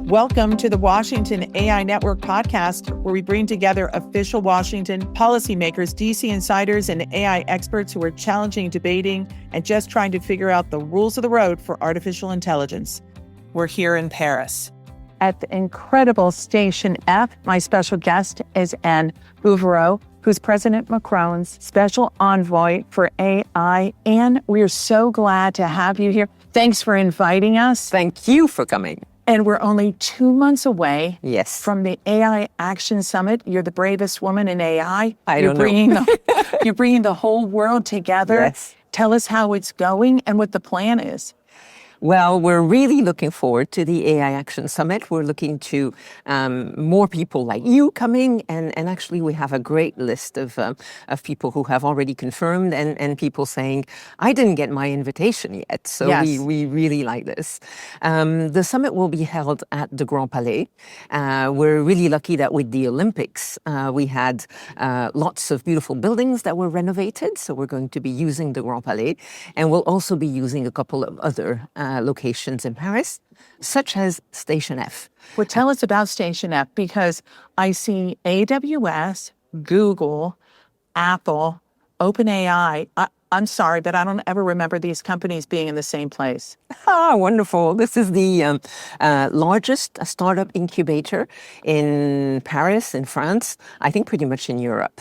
Welcome to the Washington AI Network podcast, where we bring together official Washington policymakers, DC insiders, and AI experts who are challenging, debating, and just trying to figure out the rules of the road for artificial intelligence. We're here in Paris. At the incredible Station F, my special guest is Bouverot, who's President Macron's Special Envoy for AI. And we're so glad to have you here. Thanks for inviting us. Thank you for coming. And we're only 2 months away from the AI Action Summit. You're the bravest woman in AI. You're bringing the whole world together. Yes. Tell us how it's going and what the plan is. Well, we're really looking forward to the AI Action Summit. We're looking to more people like you coming, and actually we have a great list of people who have already confirmed and people saying, I didn't get my invitation yet. So we really like this. The summit will be held at the Grand Palais. We're really lucky that with the Olympics, we had lots of beautiful buildings that were renovated. So we're going to be using the Grand Palais, and we'll also be using a couple of other locations in Paris, such as Station F. Well, tell us about Station F, because I see AWS, Google, Apple, OpenAI. I'm sorry, but I don't ever remember these companies being in the same place. Wonderful. This is the largest startup incubator in Paris, in France, I think pretty much in Europe.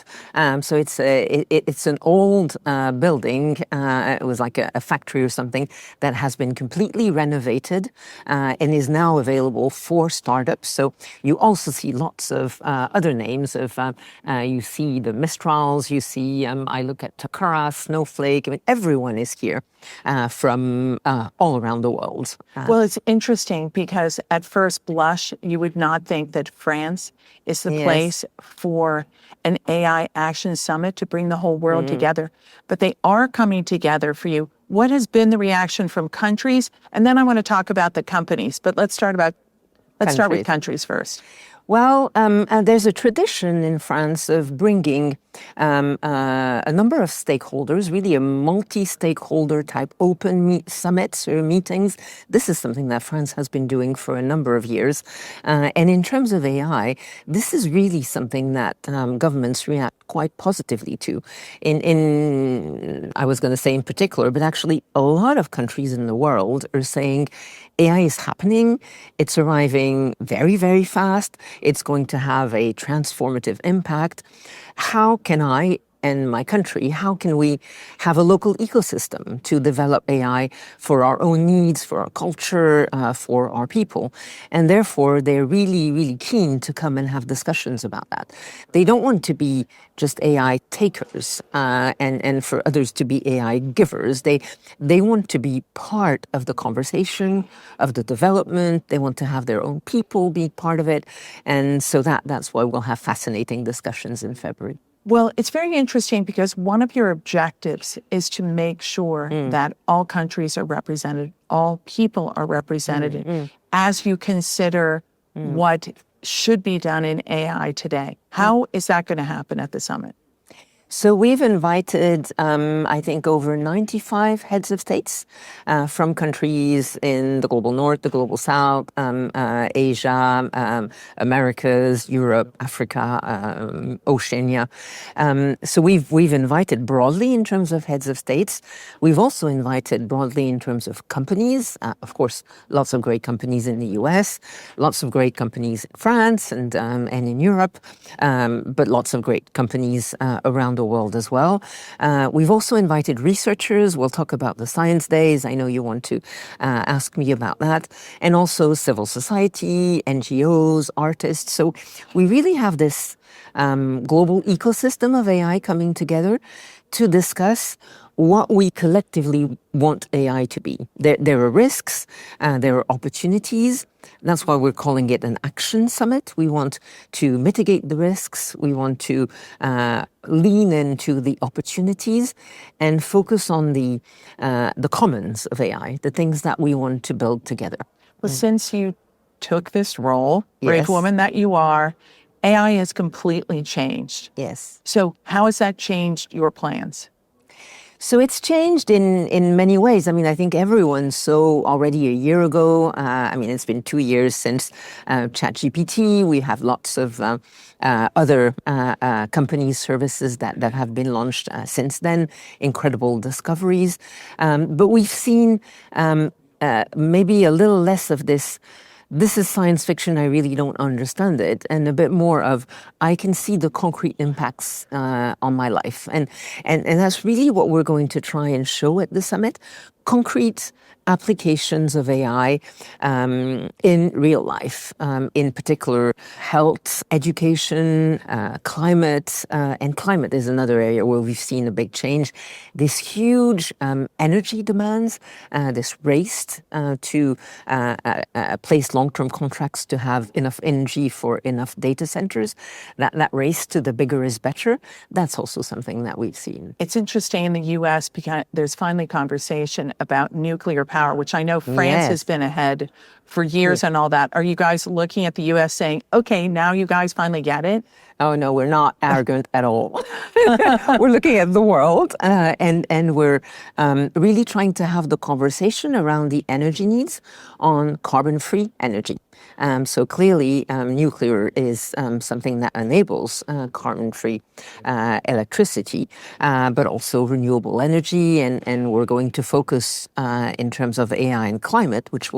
So it's an old building. It was like a factory or something that has been completely renovated and is now available for startups. So you also see lots of other names of, you see the Mistrals, you see, I look at Takara, Snowflake. I mean, everyone is here from all around the world. Well, it's interesting because at first blush, you would not think that France is the place for an AI Action Summit to bring the whole world together. But they are coming together for you. What has been the reaction from countries? And then I want to talk about the companies. But let's start with countries first. Well, there's a tradition in France of bringing a number of stakeholders, really a multi-stakeholder type open summits or meetings. This is something that France has been doing for a number of years. And in terms of AI, this is really something that governments react quite positively to. I was going to say in particular, but actually a lot of countries in the world are saying AI is happening. It's arriving very, very fast. It's going to have a transformative impact. How can I and my country, how can we have a local ecosystem to develop AI for our own needs, for our culture, for our people? And therefore, they're really, really keen to come and have discussions about that. They don't want to be just AI takers and for others to be AI givers. They want to be part of the conversation, of the development. They want to have their own people be part of it. And so that's why we'll have fascinating discussions in February. Well, it's very interesting because one of your objectives is to make sure that all countries are represented, all people are represented, as you consider what should be done in AI today. How is that going to happen at the summit? So we've invited, I think, over 95 heads of states from countries in the global north, the global south, Asia, Americas, Europe, Africa, Oceania. So we've invited broadly in terms of heads of states. We've also invited broadly in terms of companies. Of course, lots of great companies in the US, lots of great companies in France and in Europe, but lots of great companies around the world as well. We've also invited researchers. We'll talk about the science days. I know you want to ask me about that. And also civil society, NGOs, artists. So we really have this global ecosystem of AI coming together to discuss what we collectively want AI to be. There are risks, there are opportunities. That's why we're calling it an action summit. We want to mitigate the risks. We want to lean into the opportunities and focus on the commons of AI, the things that we want to build together. Well, since you took this role, brave woman that you are, AI has completely changed. Yes. So how has that changed your plans? So it's changed in many ways. I mean, I think everyone saw already a year ago. I mean, it's been 2 years since ChatGPT. We have lots of other companies, services that have been launched since then. Incredible discoveries, but we've seen maybe a little less of this. This is science fiction, I really don't understand it, and a bit more of, I can see the concrete impacts on my life. And that's really what we're going to try and show at the summit, concrete applications of AI in real life, in particular health, education, climate, and climate is another area where we've seen a big change. This huge energy demands, this race to place long-term contracts to have enough energy for enough data centers, that race to the bigger is better, that's also something that we've seen. It's interesting in the U.S. because there's finally conversation about nuclear power, which I know France has been ahead for years and all that. Are you guys looking at the U.S. saying, okay, now you guys finally get it? Oh, no, we're not arrogant at all. We're looking at the world and we're really trying to have the conversation around the energy needs on carbon-free energy. So clearly, nuclear is something that enables carbon-free electricity, but also renewable energy. And we're going to focus in terms of AI and climate, which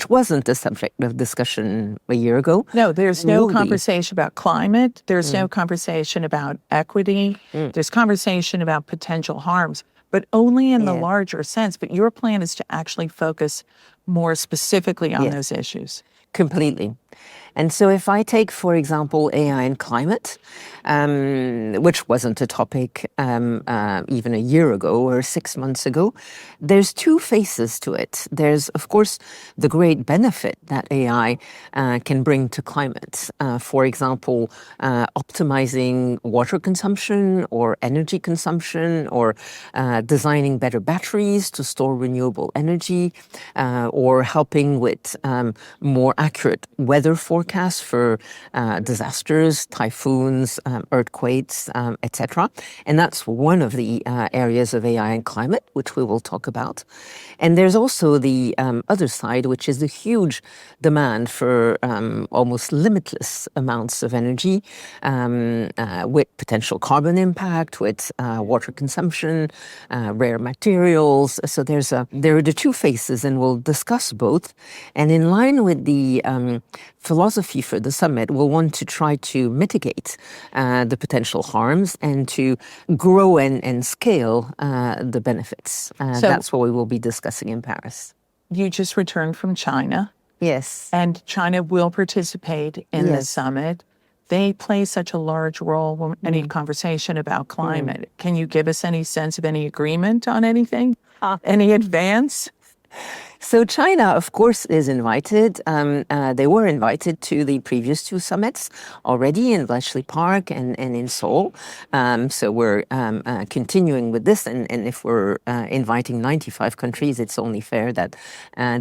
wasn't a subject of discussion a year ago. No, there's no conversation about climate. There's no conversation about equity. There's conversation about potential harms, but only in the larger sense. But your plan is to actually focus more specifically on those issues. Completely. And so if I take, for example, AI and climate, which wasn't a topic even a year ago or 6 months ago, there's two faces to it. There's, of course, the great benefit that AI can bring to climate. For example, optimizing water consumption or energy consumption, or designing better batteries to store renewable energy, or helping with more accurate weather forecasts for disasters, typhoons, earthquakes, etc. And that's one of the areas of AI and climate, which we will talk about. And there's also the other side, which is the huge demand for almost limitless amounts of energy, with potential carbon impact, with water consumption, rare materials. So there are the two faces, and we'll discuss both. And in line with the philosophy for the summit, we'll want to try to mitigate the potential harms and to grow and scale the benefits. So that's what we will be discussing in Paris. You just returned from China. Yes. And China will participate in the summit. They play such a large role when any conversation about climate. Can you give us any sense of any agreement on anything? Any advance? So China, of course, is invited. They were invited to the previous two summits already in Bletchley Park and in Seoul. So we're continuing with this. And if we're inviting 95 countries, it's only fair that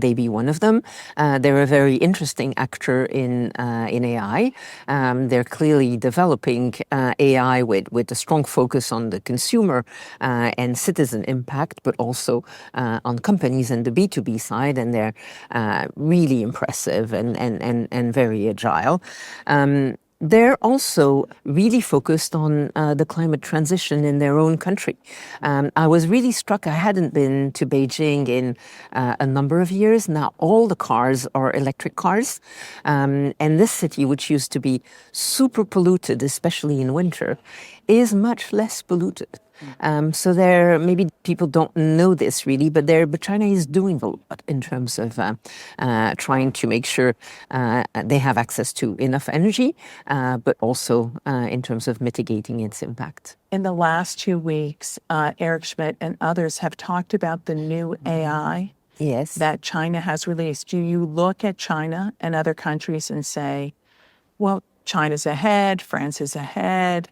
they be one of them. They're a very interesting actor in AI. They're clearly developing AI with a strong focus on the consumer and citizen impact, but also on companies and the B2B side, and they're really impressive and very agile. They're also really focused on the climate transition in their own country. I was really struck. I hadn't been to Beijing in a number of years. Now all the cars are electric cars. And this city, which used to be super polluted, especially in winter, is much less polluted. So maybe people don't know this really, but China is doing a lot in terms of trying to make sure they have access to enough energy, but also in terms of mitigating its impact. In the last 2 weeks, Eric Schmidt and others have talked about the new AI that China has released. Do you look at China and other countries and say, well, China's ahead, France is ahead?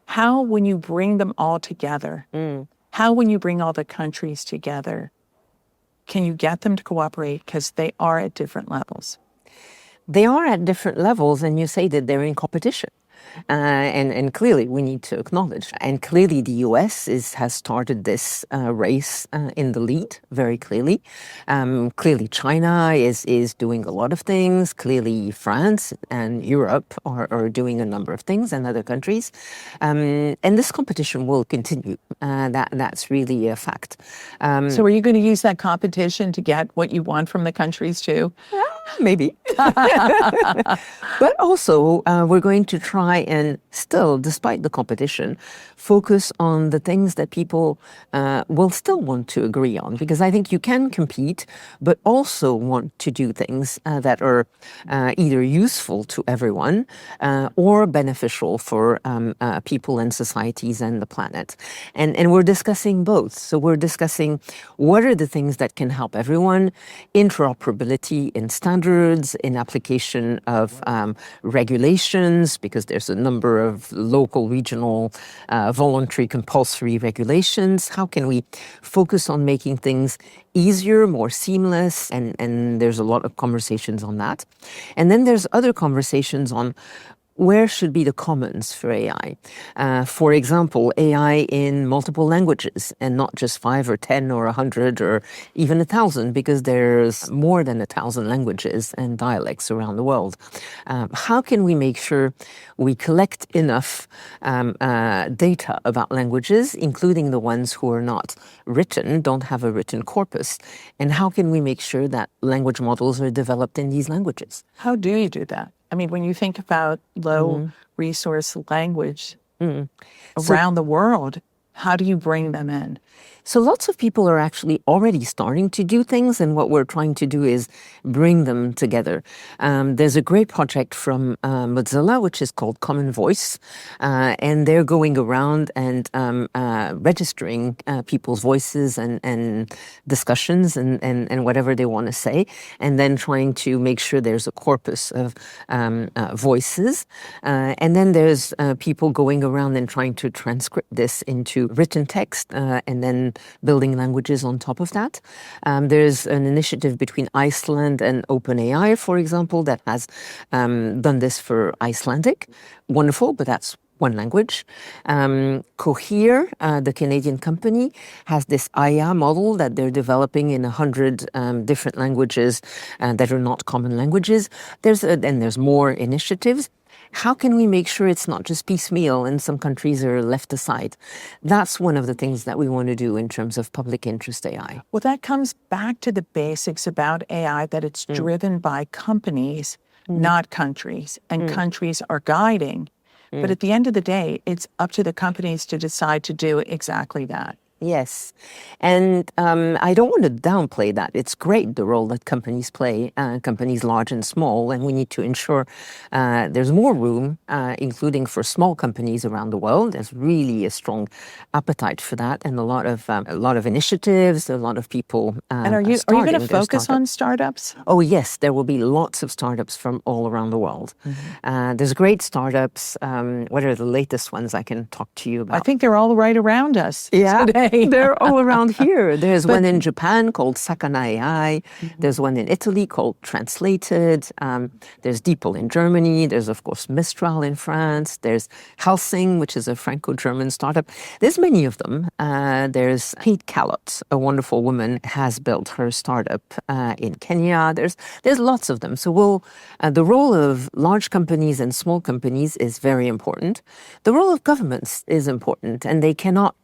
How, when you bring them all together, how, when you bring all the countries together, can you get them to cooperate? Because they are at different levels. They are at different levels, and you say that they're in competition. and clearly we need to acknowledge. And clearly the US has started this race in the lead very clearly. Clearly China is doing a lot of things. Clearly France and Europe are doing a number of things, and other countries. And this competition will continue. That's really a fact. So are you going to use that competition to get what you want from the countries too? Maybe. But also, we're going to try and still, despite the competition, focus on the things that people will still want to agree on. Because I think you can compete, but also want to do things that are either useful to everyone or beneficial for people and societies and the planet. And we're discussing both. So we're discussing what are the things that can help everyone, interoperability in standards, in application of regulations, because there's a number of local, regional, voluntary, compulsory regulations. How can we focus on making things easier, more seamless? And there's a lot of conversations on that. And then there's other conversations on where should be the commons for AI? For example, AI in multiple languages, and not just 5 or 10 or 100 or even 1,000, because there's more than 1,000 languages and dialects around the world. How can we make sure we collect enough data about languages, including the ones who are not written, don't have a written corpus? And how can we make sure that language models are developed in these languages? How do you do that? I mean, when you think about low resource language around the world, how do you bring them in? So lots of people are actually already starting to do things, and what we're trying to do is bring them together. There's a great project from Mozilla, which is called Common Voice, and they're going around and registering people's voices and discussions and whatever they want to say, and then trying to make sure there's a corpus of voices. And then there's people going around and trying to transcript this into written text, and then building languages on top of that. There's an initiative between Iceland and OpenAI, for example, that has done this for Icelandic. Wonderful, but that's one language. Cohere, the Canadian company, has this AI model that they're developing in 100 different languages that are not common languages. There's more initiatives. How can we make sure it's not just piecemeal and some countries are left aside? That's one of the things that we want to do in terms of public interest AI. Well, that comes back to the basics about AI, that it's driven by companies, not countries, and countries are guiding. But at the end of the day, it's up to the companies to decide to do exactly that. Yes. And I don't want to downplay that. It's great, the role that companies play, companies large and small, and we need to ensure there's more room, including for small companies around the world. There's really a strong appetite for that, and a lot of initiatives, a lot of people And are you going to focus on startups? Oh, yes. There will be lots of startups from all around the world. There's great startups. What are the latest ones I can talk to you about? I think they're all right around us today. They're all around here. There's one in Japan called Sakana AI. There's one in Italy called Translated. There's DeepL in Germany. There's, of course, Mistral in France. There's Helsing, which is a Franco-German startup. There's many of them. There's Kate Callott, a wonderful woman, has built her startup in Kenya. There's lots of them. So the role of large companies and small companies is very important. The role of governments is important, and they cannot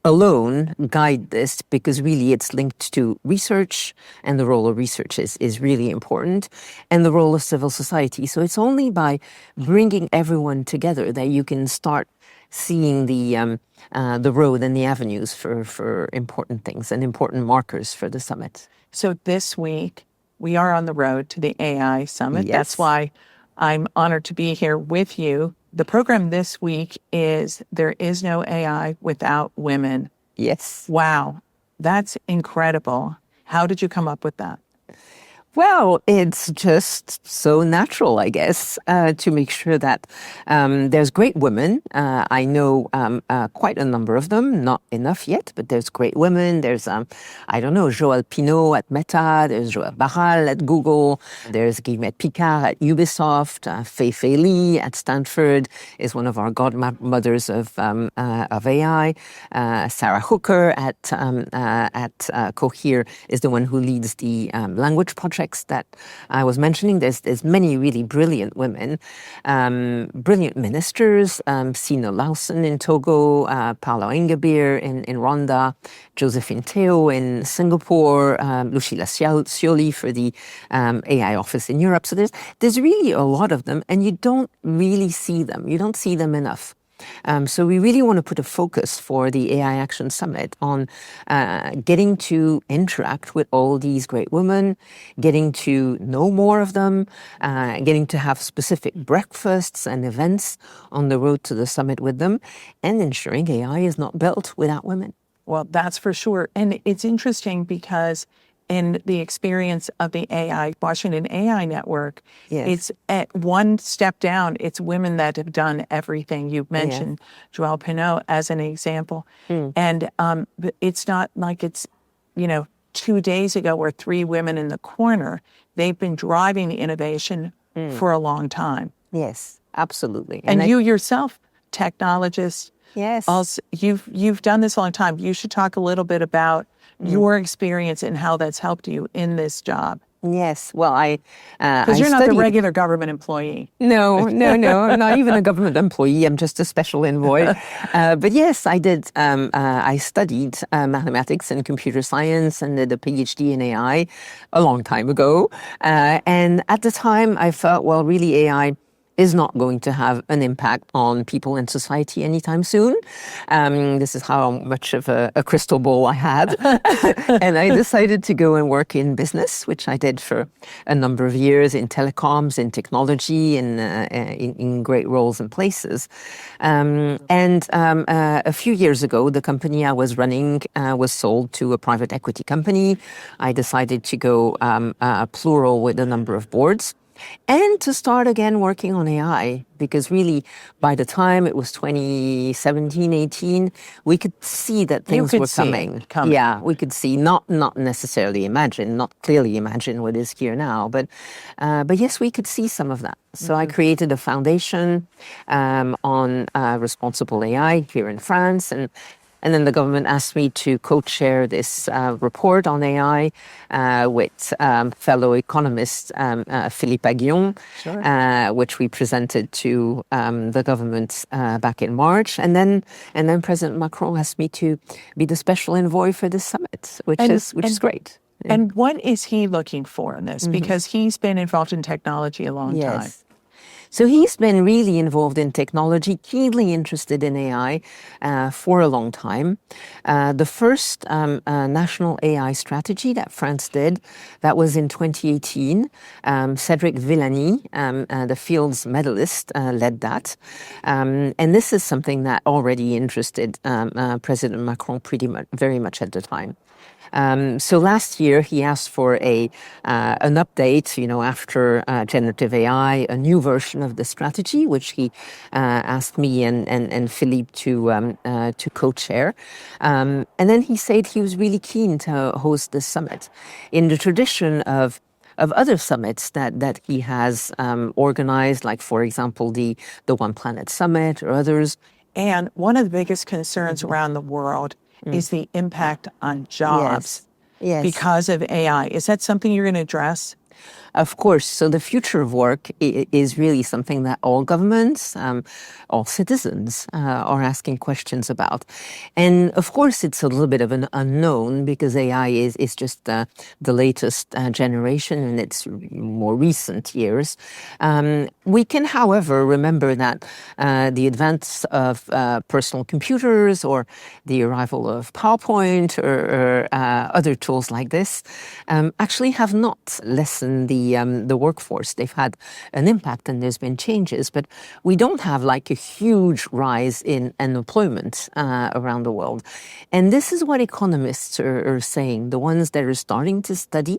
alone guide this, because really it's linked to research, and the role of research is really important, and the role of civil society. So it's only by bringing everyone together that you can start seeing the road and the avenues for important things and important markers for the summit. So this week, we are on the road to the AI Summit. Yes. That's why I'm honored to be here with you. The program this week is There Is No AI Without Women. Yes. Wow, that's incredible. How did you come up with that? Well, it's just so natural, I guess, to make sure that there's great women. I know quite a number of them, not enough yet, but there's great women. There's, I don't know, Joël Pinault at Meta, there's Joël Barral at Google, there's Guillemette Picard at Ubisoft, Fei Li at Stanford is one of our godmothers of AI. Sarah Hooker at Cohere is the one who leads the language project that I was mentioning. There's many really brilliant women, brilliant ministers, Sina Lawson in Togo, Paolo Ingabire in Rwanda, Josephine Teo in Singapore, Lucilla Scioli for the AI office in Europe. So there's really a lot of them, and you don't really see them. You don't see them enough. So we really want to put a focus for the AI Action Summit on getting to interact with all these great women, getting to know more of them, getting to have specific breakfasts and events on the road to the summit with them, and ensuring AI is not built without women. Well, that's for sure. And it's interesting because in the experience of the Washington AI Network, Yes. it's at one step down. It's women that have done everything. You've mentioned Joël Pinault as an example. And it's not like it's, 2 days ago or 3 women in the corner. They've been driving the innovation for a long time. Yes, absolutely. And you yourself, technologist, Yes. also, you've done this a long time. You should talk a little bit about your experience and how that's helped you in this job. Yes. Well, Because you're not the regular government employee. No. I'm not even a government employee. I'm just a special envoy. But yes, I did. I studied mathematics and computer science and did a PhD in AI a long time ago. And at the time, I felt, well, really AI is not going to have an impact on people in society anytime soon. This is how much of a crystal ball I had. And I decided to go and work in business, which I did for a number of years in telecoms, in technology, and in great roles and places. A few years ago, the company I was running was sold to a private equity company. I decided to go plural with a number of boards, and to start again working on AI, because really by the time it was 2017, 18, we could see that things were coming. Yeah, we could see, not necessarily imagine, not clearly imagine what is here now, but yes, we could see some of that. So I created a foundation on responsible AI here in France, and then the government asked me to co-chair this report on AI with fellow economist Philippe Aguillon, which we presented to the government back in March. And then President Macron asked me to be the special envoy for this summit, which is great. And what is he looking for in this? Because he's been involved in technology a long time. So he's been really involved in technology, keenly interested in AI for a long time. The first national AI strategy that France did, that was in 2018. Cédric Villani, the Fields medalist, led that. And this is something that already interested President Macron very much at the time. So last year he asked for an update, after generative AI, a new version of the strategy, which he asked me and Philippe to co-chair. And then he said he was really keen to host this summit in the tradition of other summits that he has organized, like, for example, the One Planet Summit or others. And one of the biggest concerns around the world is the impact on jobs because of AI. Is that something you're going to address? Of course. So the future of work is really something that all governments, all citizens are asking questions about. And of course, it's a little bit of an unknown because AI is just the latest generation in its more recent years. We can, however, remember that the advance of personal computers or the arrival of PowerPoint or other tools like this actually have not lessened in the workforce. They've had an impact and there's been changes, but we don't have like a huge rise in unemployment around the world. And this is what economists are saying, the ones that are starting to study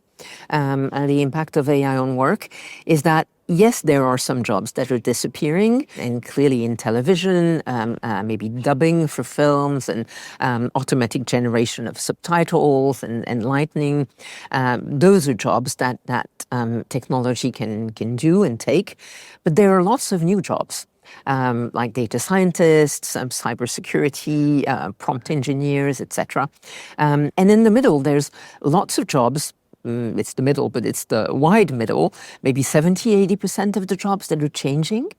the impact of AI on work, is that yes, there are some jobs that are disappearing, and clearly in television, maybe dubbing for films and automatic generation of subtitles and lightning. Those are jobs that technology can do and take. But there are lots of new jobs. Like data scientists, cybersecurity, prompt engineers, etc. And in the middle, there's lots of jobs. It's the middle, but it's the wide middle, maybe 70–80% of the jobs that are changing,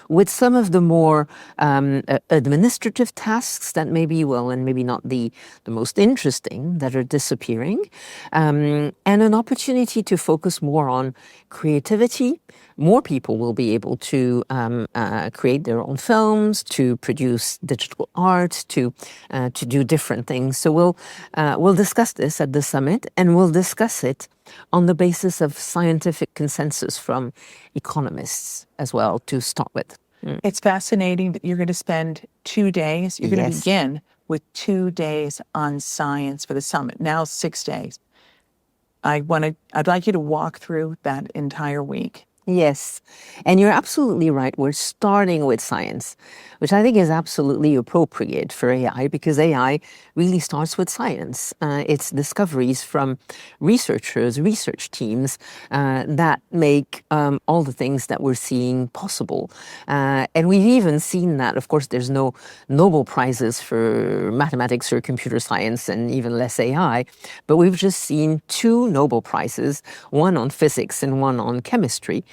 with some of the more administrative tasks that maybe, well, and maybe not the most interesting, that are disappearing, and an opportunity to focus more on creativity. More people will be able to create their own films, to produce digital art, to do different things. So we'll discuss this at the summit, and we'll discuss it on the basis of scientific consensus from economists as well to start with. It's fascinating that you're going to spend 2 days. You're going to begin with 2 days on science for the summit. Now 6 days. I'd like you to walk through that entire week. Yes, and you're absolutely right. We're starting with science, which I think is absolutely appropriate for AI, because AI really starts with science. It's discoveries from researchers, research teams that make all the things that we're seeing possible. And we've even seen that, of course, there's no Nobel Prizes for mathematics or computer science, and even less AI, but we've just seen 2 Nobel Prizes, one on physics and one on chemistry,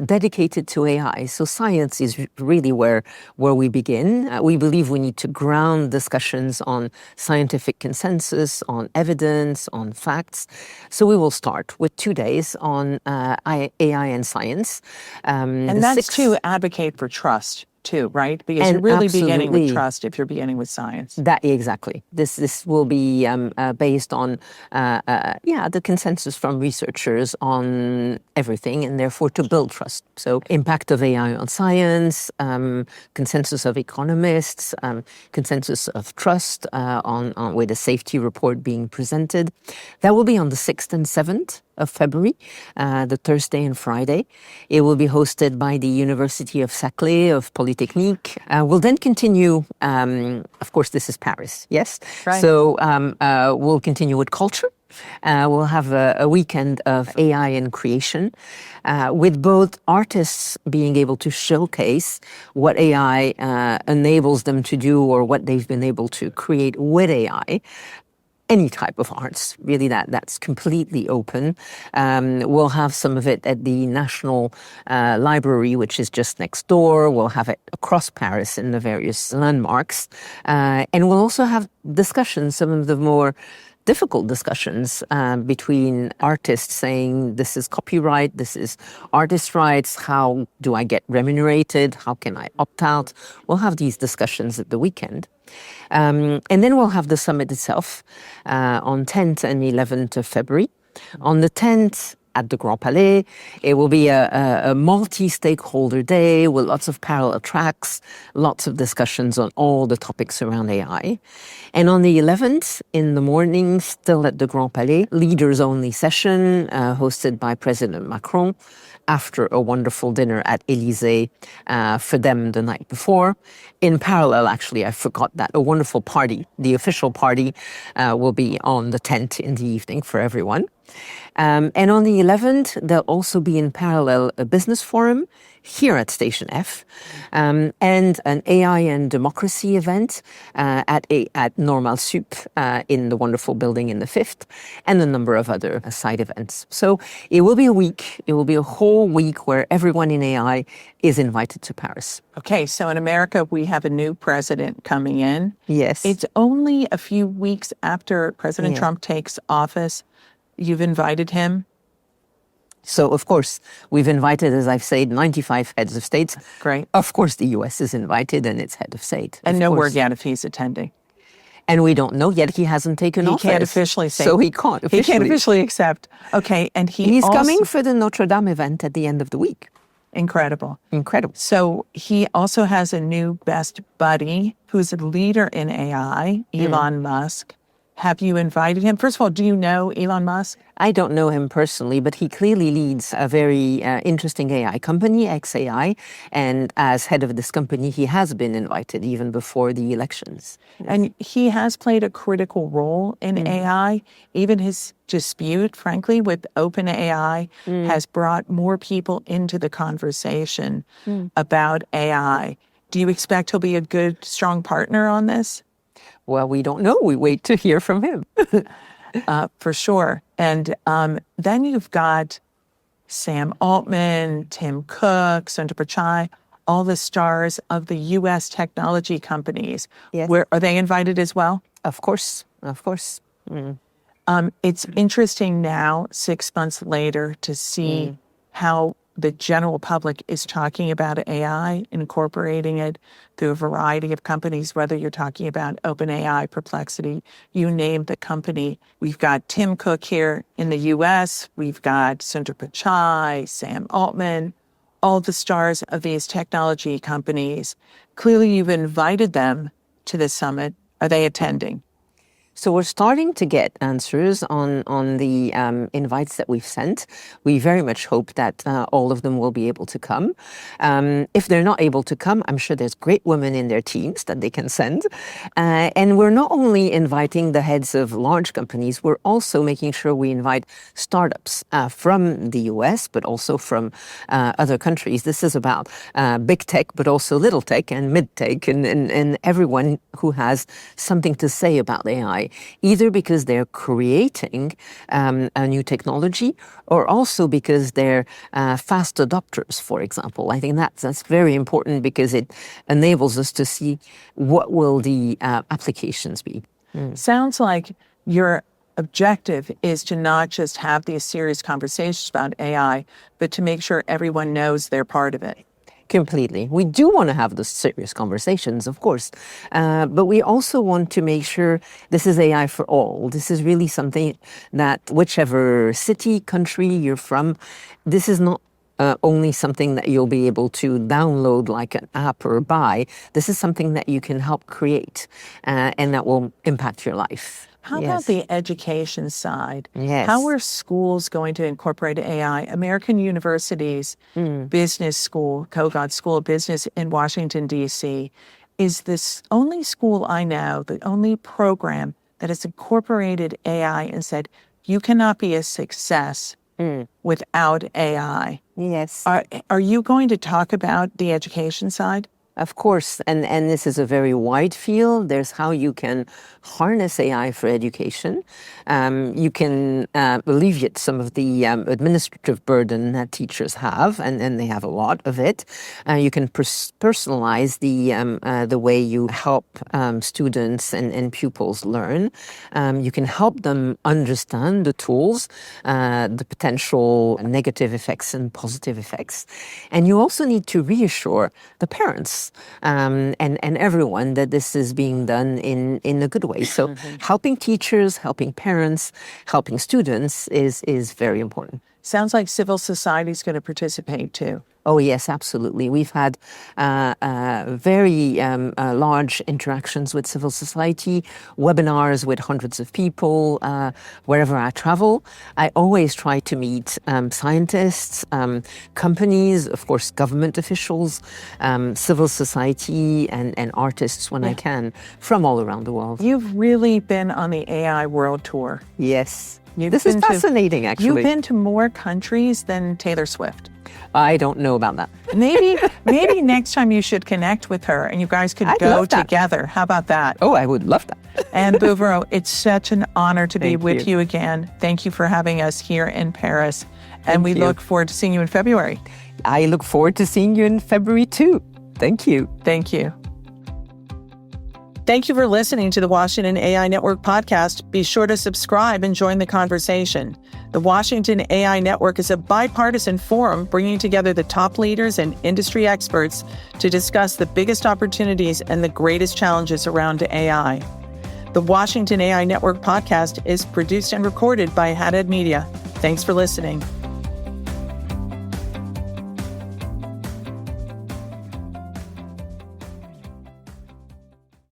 dedicated to AI. So science is really where we begin. We believe we need to ground discussions on scientific consensus, on evidence, on facts. So we will start with 2 days on AI and science. And that's to advocate for trust too, right? Because you're really beginning with trust if you're beginning with science. That exactly. This will be based on the consensus from researchers on everything, and therefore to build trust. So impact of AI on science, consensus of economists, consensus of trust on with a safety report being presented. That will be on the 6th and 7th of February, the Thursday and Friday. It will be hosted by the University of Saclay of Polytechnique. We'll then continue, of course, this is Paris, yes? Right. So we'll continue with culture. We'll have a weekend of AI and creation, with both artists being able to showcase what AI enables them to do, or what they've been able to create with AI. Any type of arts, really, that's completely open. We'll have some of it at the National Library, which is just next door. We'll have it across Paris in the various landmarks. And we'll also have discussions, some of the more difficult discussions between artists saying, this is copyright, this is artist rights, how do I get remunerated, how can I opt out? We'll have these discussions at the weekend. And then we'll have the summit itself on 10th and 11th of February. On the 10th, at the Grand Palais, it will be a multi-stakeholder day with lots of parallel tracks, lots of discussions on all the topics around AI. And on the 11th, in the morning, still at the Grand Palais, leaders-only session hosted by President Macron, after a wonderful dinner at Élysée for them the night before. In parallel, actually, I forgot that, a wonderful party, the official party, will be on the 10th in the evening for everyone. And on the 11th, there'll also be in parallel a business forum here at Station F, and an AI and democracy event at Normal Sup in the wonderful building in the 5th, and a number of other side events. So it will be a week, it will be a whole week where everyone in AI is invited to Paris. Okay, so in America, we have a new president coming in. Yes. It's only a few weeks after President Trump takes office. You've invited him? So, of course, we've invited, as I've said, 95 heads of states. Great. Of course, the U.S. is invited and its head of state. And no word yet if he's attending. And we don't know yet. He hasn't taken office. He can't officially say. So he can't officially. He can't officially accept. Okay, and he's coming for the Notre Dame event at the end of the week. Incredible. Incredible. So he also has a new best buddy who's a leader in AI, Elon Musk. Have you invited him? First of all, do you know Elon Musk? I don't know him personally, but he clearly leads a very interesting AI company, XAI. And as head of this company, he has been invited even before the elections. And he has played a critical role in AI. Even his dispute, frankly, with OpenAI has brought more people into the conversation about AI. Do you expect he'll be a good, strong partner on this? Well, we don't know. We wait to hear from him. For sure. And then you've got Sam Altman, Tim Cook, Sundar Pichai, all the stars of the U.S. technology companies. Yes. Are they invited as well? Of course. Of course. It's interesting now, 6 months later, to see how the general public is talking about AI, incorporating it through a variety of companies, whether you're talking about OpenAI, Perplexity, you name the company. We've got Tim Cook here in the U.S. We've got Sundar Pichai, Sam Altman, all the stars of these technology companies. Clearly, you've invited them to the summit. Are they attending? So we're starting to get answers on the invites that we've sent. We very much hope that all of them will be able to come. If they're not able to come, I'm sure there's great women in their teams that they can send. And we're not only inviting the heads of large companies, we're also making sure we invite startups from the US, but also from other countries. This is about big tech, but also little tech and mid tech and everyone who has something to say about AI. Either because they're creating a new technology or also because they're fast adopters, for example. I think that's very important because it enables us to see what will the applications be. Sounds like your objective is to not just have these serious conversations about AI, but to make sure everyone knows they're part of it. Completely. We do want to have those serious conversations, of course, but we also want to make sure this is AI for all. This is really something that whichever city, country you're from, this is not only something that you'll be able to download like an app or buy. This is something that you can help create and that will impact your life. How about the education side? Yes. How are schools going to incorporate AI? American University's business school, Kogod School of Business in Washington, D.C., is this only school I know, the only program that has incorporated AI and said, you cannot be a success without AI. Yes. Are you going to talk about the education side? Of course, and this is a very wide field. There's how you can harness AI for education. You can alleviate some of the administrative burden that teachers have, and they have a lot of it. You can personalize the way you help students and pupils learn. You can help them understand the tools, the potential negative effects and positive effects. And you also need to reassure the parents and everyone that this is being done in a good way. So helping teachers, helping parents, helping students is very important. Sounds like civil society is going to participate too. Oh, yes, absolutely. We've had very large interactions with civil society, webinars with hundreds of people. Wherever I travel, I always try to meet scientists, companies, of course, government officials, civil society, and artists when I can from all around the world. You've really been on the AI world tour. Yes. This is fascinating, actually. You've been to more countries than Taylor Swift. I don't know about that. Maybe next time you should connect with her and you guys could go together. How about that? Oh, I would love that. And Bouverot, it's such an honor to be with you again. Thank you for having us here in Paris. And we look forward to seeing you in February. I look forward to seeing you in February too. Thank you. Thank you. Thank you for listening to the Washington AI Network podcast. Be sure to subscribe and join the conversation. The Washington AI Network is a bipartisan forum bringing together the top leaders and industry experts to discuss the biggest opportunities and the greatest challenges around AI. The Washington AI Network podcast is produced and recorded by Haddad Media. Thanks for listening.